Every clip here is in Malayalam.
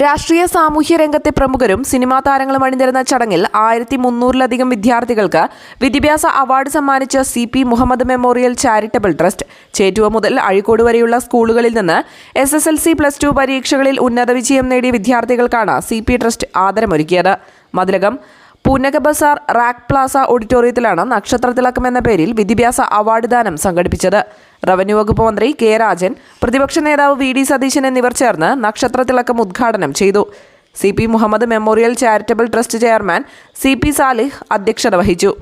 രാഷ്ട്രീയ സാമൂഹ്യ രംഗത്തെ പ്രമുഖരും സിനിമാ താരങ്ങളും അണിനിരന്ന ചടങ്ങിൽ 1300-ലധികം വിദ്യാർത്ഥികൾക്ക് വിദ്യാഭ്യാസ അവാർഡ് സമ്മാനിച്ച CP Muhammad memorial charitable trust Chettuva മുതൽ അഴീക്കോട് വരെയുള്ള സ്കൂളുകളിൽ നിന്ന് SSLC +2 പരീക്ഷകളിൽ ഉന്നത വിജയം നേടിയ വിദ്യാർത്ഥികൾക്കാണ് CP ട്രസ്റ്റ് ആദരമൊരുക്കിയത്. മതിലകം പൂനക ബസാർ റാക്ക് പ്ലാസ ഓഡിറ്റോറിയത്തിലാണ് നക്ഷത്രത്തിളക്കം എന്ന പേരിൽ വിദ്യാഭ്യാസ അവാർഡ് ദാനം സംഘടിപ്പിച്ചത്. റവന്യൂ വകുപ്പ് മന്ത്രി കെ രാജൻ, പ്രതിപക്ഷ നേതാവ് VD സതീശൻ എന്നിവർ ചേർന്ന് നക്ഷത്രത്തിളക്കം ഉദ്ഘാടനം ചെയ്തു. CP Muhammad memorial charitable trust chairman CP Salih അധ്യക്ഷത വഹിച്ചു.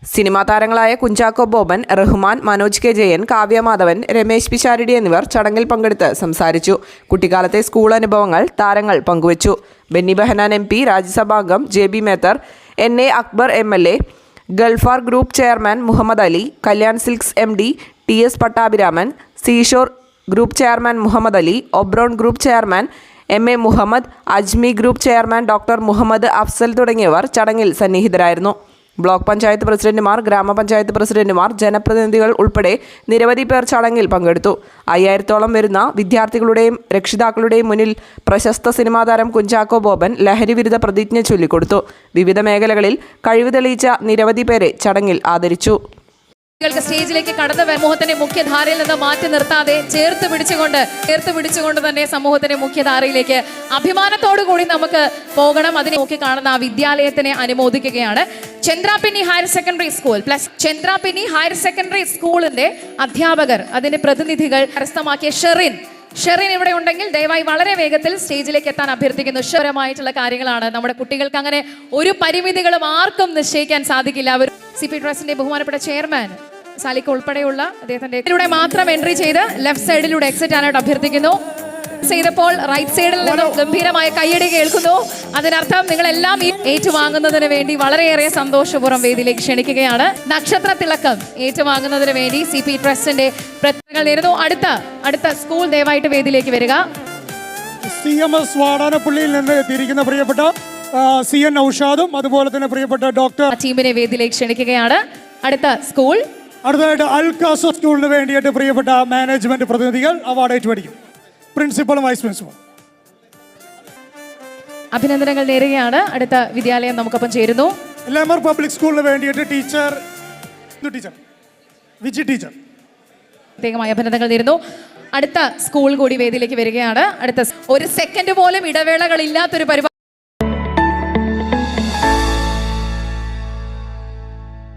സിനിമാ താരങ്ങളായ കുഞ്ചാക്കോ ബോബൻ, റഹ്മാൻ, മനോജ് K ജയൻ, കാവ്യ മാധവൻ, രമേശ് പിഷാരടി എന്നിവർ ചടങ്ങിൽ പങ്കെടുത്ത് സംസാരിച്ചു. കുട്ടിക്കാലത്തെ സ്കൂൾ അനുഭവങ്ങൾ താരങ്ങൾ പങ്കുവച്ചു. ബെന്നി ബെഹനാൻ MP, രാജ്യസഭാംഗം JB Mather, NA Akbar MLA, Galfar group chairman Muhammad Ali, Kalyan Silks MD TS Pattabhiraman, Seashore group chairman Muhammad Ali, Oberon group chairman MA Muhammad, Ajmi group chairman doctor Muhammad Afzal തുടങ്ങിയവർ ചടങ്ങിൽ സന്നിഹിതരായിരുന്നു. ബ്ലോക്ക് പഞ്ചായത്ത് പ്രസിഡന്റുമാർ, ഗ്രാമപഞ്ചായത്ത് പ്രസിഡന്റുമാർ, ജനപ്രതിനിധികൾ ഉൾപ്പെടെ നിരവധി പേർ ചടങ്ങിൽ പങ്കെടുത്തു. 5000-ഓളം വരുന്ന വിദ്യാർത്ഥികളുടെയും രക്ഷിതാക്കളുടെയും മുന്നിൽ പ്രശസ്ത സിനിമാ താരം കുഞ്ചാക്കോ ബോബൻ ലഹരി വിരുദ്ധ പ്രതിജ്ഞ ചൊല്ലിക്കൊടുത്തു. വിവിധ മേഖലകളിൽ കഴിവ് തെളിയിച്ച നിരവധി പേരെ ചടങ്ങിൽ ആദരിച്ചു. സ്റ്റേജിലേക്ക് കടന്നു സമൂഹത്തിന്റെ മുഖ്യധാരയിൽ നിന്ന് മാറ്റി നിർത്താതെ ചേർത്ത് പിടിച്ചുകൊണ്ട് തന്നെ സമൂഹത്തിന്റെ മുഖ്യധാരയിലേക്ക് അഭിമാനത്തോടു കൂടി നമുക്ക് പോകണം. അതിനെ നോക്കി കാണുന്ന ആ വിദ്യാലയത്തിനെ അനുമോദിക്കുകയാണ്. Chandrappinni higher secondary school Chandrappinni higher secondary സ്കൂളിന്റെ അധ്യാപകർ, അതിന്റെ പ്രതിനിധികൾ കരസ്ഥമാക്കിയ ഷെറിൻ ഇവിടെ ഉണ്ടെങ്കിൽ ദയവായി വളരെ വേഗത്തിൽ സ്റ്റേജിലേക്ക് എത്താൻ അഭ്യർത്ഥിക്കുന്നു. പരമായിട്ടുള്ള കാര്യങ്ങളാണ്. നമ്മുടെ കുട്ടികൾക്ക് അങ്ങനെ ഒരു പരിമിതികളും ആർക്കും നിശ്ചയിക്കാൻ സാധിക്കില്ല. അവർ CP ട്രസ്റ്റിന്റെ ബഹുമാനപ്പെട്ട ചെയർമാൻ സാലിക്ക് ഉൾപ്പെടെയുള്ള അദ്ദേഹത്തിന്റെ മാത്രം എൻട്രി ചെയ്ത് ലെഫ്റ്റ് സൈഡിലൂടെ എക്സിറ്റ് ആനായിട്ട് അഭ്യർത്ഥിക്കുന്നു. ചെയ്തപ്പോൾ റൈറ്റ് സൈഡിൽ നിന്നും ഗംഭീരമായ കയ്യടി കേൾക്കുന്നു. അതിനർത്ഥം നിങ്ങളെല്ലാം ഏറ്റുവാങ്ങുന്നതിന് വേണ്ടി വളരെയേറെ സന്തോഷപൂർവ്വം വേദിയിലേക്ക് ക്ഷണിക്കുകയാണ്. നക്ഷത്രത്തിളക്കം ഏറ്റുവാങ്ങുന്നതിന് വേണ്ടി CP ട്രസ്റ്റിന്റെ പ്രത്യേകത നേരുന്നു. അടുത്ത സ്കൂൾ ദയവായിട്ട് വേദിയിലേക്ക് വരിക. CMS വാടാനപ്പള്ളിയിൽ നിന്ന് എത്തിയിരിക്കുന്ന പ്രിയപ്പെട്ട CN ഔഷാദും അതുപോലെ തന്നെ പ്രിയപ്പെട്ട ഡോക്ടർ ടീമിനെ വേദിയിലേക്ക് ക്ഷണിക്കുകയാണ്. അടുത്തതായിട്ട് അൽക്കാസ സ്കൂളിന് വേണ്ടിയിട്ട് പ്രിയപ്പെട്ട മാനേജ്മെന്റ് പ്രതിനിധികൾ അവാർഡ് ഏറ്റുപിടിക്കും. പ്രിൻസിപ്പളും വൈസ് പ്രിൻസിപ്പളും അഭിനന്ദനങ്ങൾ നേരുകയാണ്. അടുത്ത വിദ്യാലയം നമുക്കൊപ്പം ചേരുന്നു. ലെമർ പബ്ലിക് സ്കൂളിന് വേണ്ടിയിട്ട് ടീച്ചർ വിജി ടീച്ചർ പ്രത്യേകമായ അഭിനന്ദനങ്ങൾ നേരുന്നു. അടുത്ത സ്കൂൾ കൂടി വേദിയിലേക്ക് വരികയാണ്. ഒരു സെക്കൻഡ് പോലും ഇടവേളകളില്ലാത്തൊരു പരിപാടി